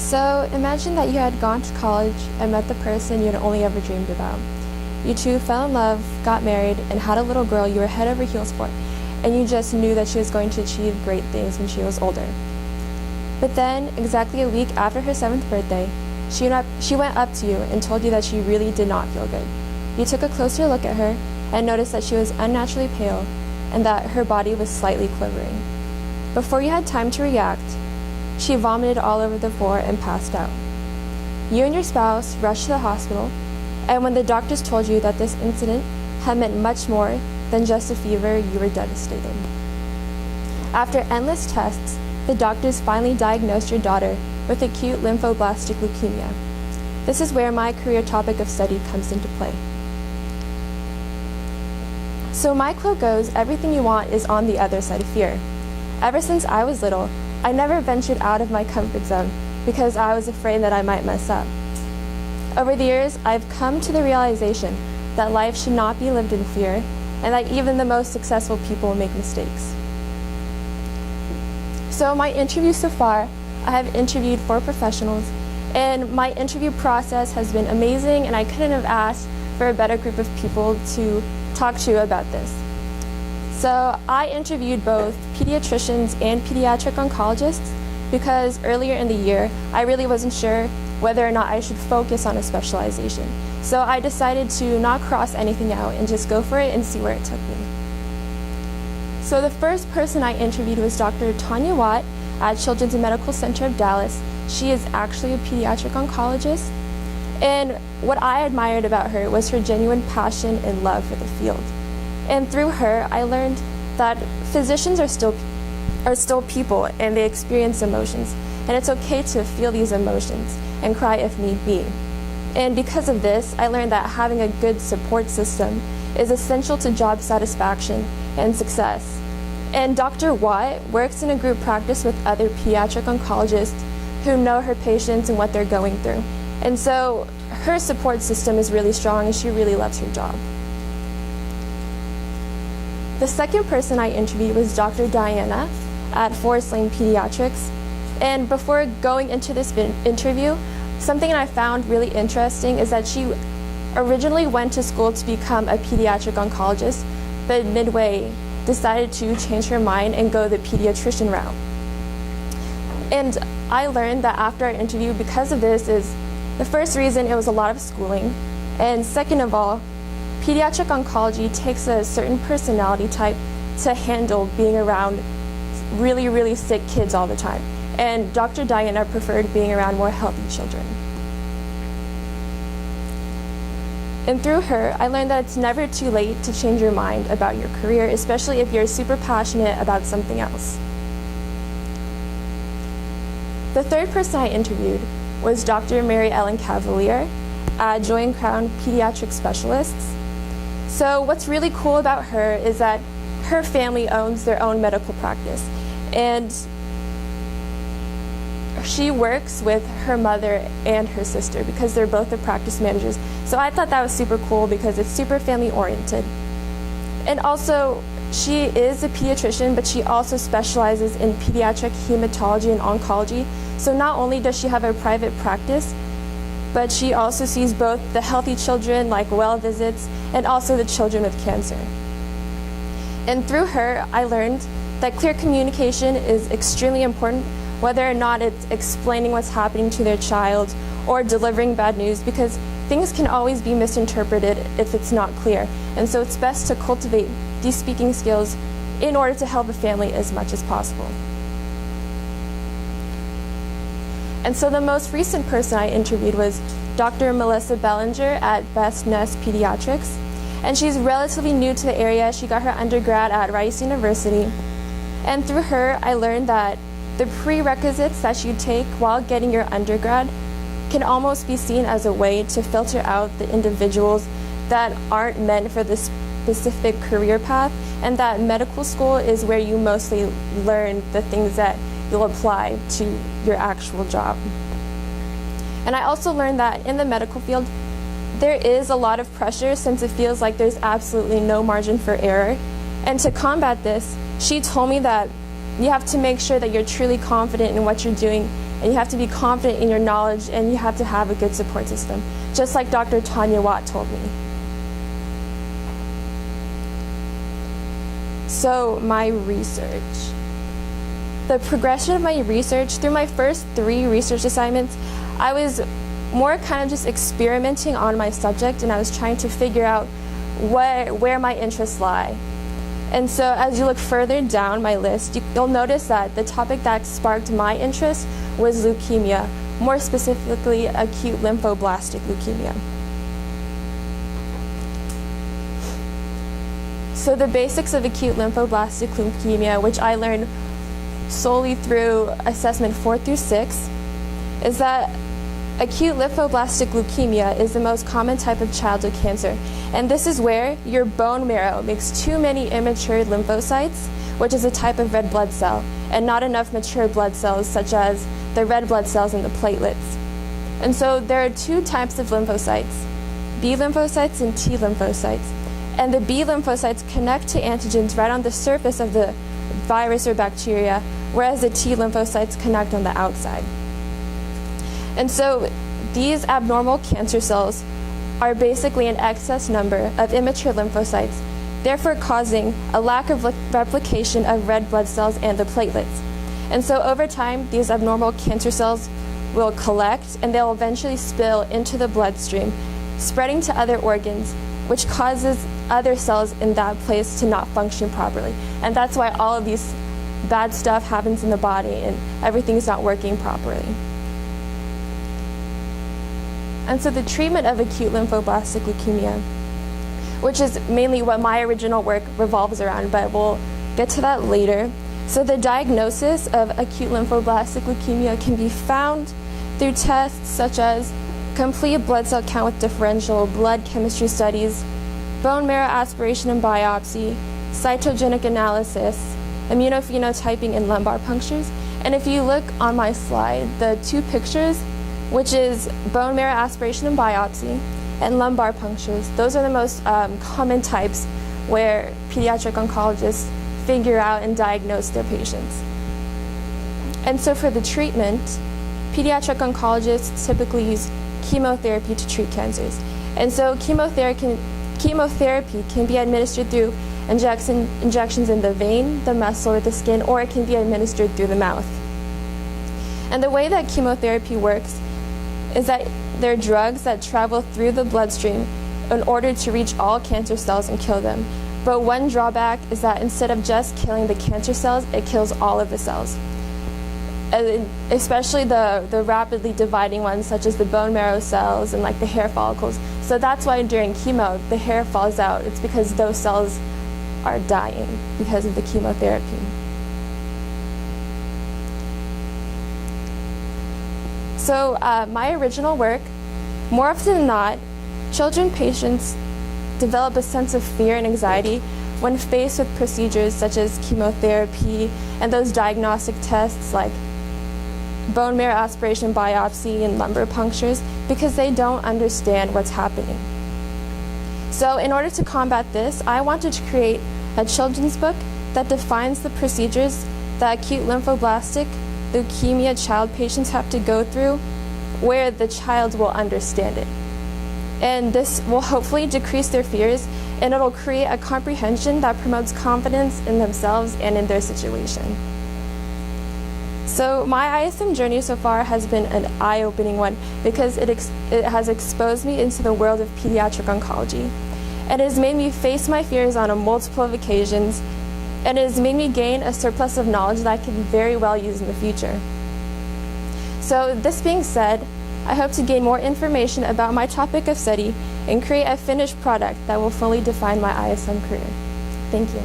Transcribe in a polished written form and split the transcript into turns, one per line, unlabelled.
So imagine that you had gone to college and met the person you had only ever dreamed about. You two fell in love, got married, and had a little girl you were head over heels for, and you just knew that she was going to achieve great things when she was older. But then, exactly a week after her 7th birthday, she went up to you and told you that she really did not feel good. You took a closer look at her and noticed that she was unnaturally pale and that her body was slightly quivering. Before you had time to react, she vomited all over the floor and passed out. You and your spouse rushed to the hospital, and when the doctors told you that this incident had meant much more than just a fever, you were devastated. After endless tests, the doctors finally diagnosed your daughter with acute lymphoblastic leukemia. This is where my career topic of study comes into play. So my quote goes, "Everything you want is on the other side of fear." Ever since I was little, I never ventured out of my comfort zone because I was afraid that I might mess up. Over the years, I've come to the realization that life should not be lived in fear and that even the most successful people make mistakes. So my interview so far, I have interviewed 4 professionals, and my interview process has been amazing, and I couldn't have asked for a better group of people to talk to about this. So I interviewed both pediatricians and pediatric oncologists because earlier in the year, I really wasn't sure whether or not I should focus on a specialization. So I decided to not cross anything out and just go for it and see where it took me. So the first person I interviewed was Dr. Tanya Watt at Children's Medical Center of Dallas. She is actually a pediatric oncologist. And what I admired about her was her genuine passion and love for the field. And through her, I learned that physicians are still people, and they experience emotions. And it's okay to feel these emotions and cry if need be. And because of this, I learned that having a good support system is essential to job satisfaction and success. And Dr. Watt works in a group practice with other pediatric oncologists who know her patients and what they're going through. And so her support system is really strong, and she really loves her job. The second person I interviewed was Dr. Diana at Forest Lane Pediatrics. And before going into this interview, something I found really interesting is that she originally went to school to become a pediatric oncologist, but midway decided to change her mind and go the pediatrician route. And I learned that after our interview, because of this, is the first reason it was a lot of schooling, and second of all, pediatric oncology takes a certain personality type to handle being around really, really sick kids all the time. And Dr. Diana preferred being around more healthy children. And through her, I learned that it's never too late to change your mind about your career, especially if you're super passionate about something else. The third person I interviewed was Dr. Mary Ellen Cavalier at Joy & Crown Pediatric Specialists. So what's really cool about her is that her family owns their own medical practice, and she works with her mother and her sister because they're both the practice managers. So I thought that was super cool because it's super family oriented. And also, she is a pediatrician, but she also specializes in pediatric hematology and oncology. So not only does she have a private practice, but she also sees both the healthy children, like well visits, and also the children with cancer. And through her, I learned that clear communication is extremely important, whether or not it's explaining what's happening to their child or delivering bad news, because things can always be misinterpreted if it's not clear. And so it's best to cultivate these speaking skills in order to help a family as much as possible. And so the most recent person I interviewed was Dr. Melissa Bellinger at Best Nest Pediatrics. And she's relatively new to the area. She got her undergrad at Rice University. And through her, I learned that the prerequisites that you take while getting your undergrad can almost be seen as a way to filter out the individuals that aren't meant for this specific career path, and that medical school is where you mostly learn the things that you'll apply to your actual job. And I also learned that in the medical field, there is a lot of pressure since it feels like there's absolutely no margin for error. And to combat this, she told me that you have to make sure that you're truly confident in what you're doing, and you have to be confident in your knowledge, and you have to have a good support system, just like Dr. Tanya Watt told me. So, my research. The progression of my research, through my first 3 research assignments, I was more kind of just experimenting on my subject, and I was trying to figure out where my interests lie. And so as you look further down my list, you'll notice that the topic that sparked my interest was leukemia, more specifically acute lymphoblastic leukemia. So the basics of acute lymphoblastic leukemia, which I learned solely through assessment 4 through 6, is that acute lymphoblastic leukemia is the most common type of childhood cancer, and this is where your bone marrow makes too many immature lymphocytes, which is a type of red blood cell, and not enough mature blood cells such as the red blood cells and the platelets. And so there are 2 types of lymphocytes, B lymphocytes and T lymphocytes. And the B lymphocytes connect to antigens right on the surface of the virus or bacteria, whereas the T lymphocytes connect on the outside. And so these abnormal cancer cells are basically an excess number of immature lymphocytes, therefore causing a lack of replication of red blood cells and the platelets. And so over time, these abnormal cancer cells will collect, and they'll eventually spill into the bloodstream, spreading to other organs, which causes other cells in that place to not function properly. And that's why all of these bad stuff happens in the body and everything's not working properly. And so the treatment of acute lymphoblastic leukemia, which is mainly what my original work revolves around, but we'll get to that later. So the diagnosis of acute lymphoblastic leukemia can be found through tests such as complete blood cell count with differential blood chemistry studies, bone marrow aspiration and biopsy, cytogenic analysis, immunophenotyping, and lumbar punctures. And if you look on my slide, the 2 pictures, which is bone marrow aspiration and biopsy and lumbar punctures, those are the most common types where pediatric oncologists figure out and diagnose their patients. And so for the treatment, pediatric oncologists typically use chemotherapy to treat cancers. And so chemotherapy can be administered through injections in the vein, the muscle, or the skin, or it can be administered through the mouth. And the way that chemotherapy works is that there are drugs that travel through the bloodstream in order to reach all cancer cells and kill them. But one drawback is that instead of just killing the cancer cells, it kills all of the cells, especially the rapidly dividing ones, such as the bone marrow cells and like the hair follicles. So that's why during chemo, the hair falls out. It's because those cells are dying because of the chemotherapy. So my original work, more often than not, children patients develop a sense of fear and anxiety when faced with procedures such as chemotherapy and those diagnostic tests like bone marrow aspiration, biopsy, and lumbar punctures, because they don't understand what's happening. So in order to combat this, I wanted to create a children's book that defines the procedures that acute lymphoblastic leukemia child patients have to go through, where the child will understand it. And this will hopefully decrease their fears, and it'll create a comprehension that promotes confidence in themselves and in their situation. So my ISM journey so far has been an eye-opening one because it has exposed me into the world of pediatric oncology. It has made me face my fears on a multiple of occasions, and it has made me gain a surplus of knowledge that I can very well use in the future. So this being said, I hope to gain more information about my topic of study and create a finished product that will fully define my ISM career. Thank you.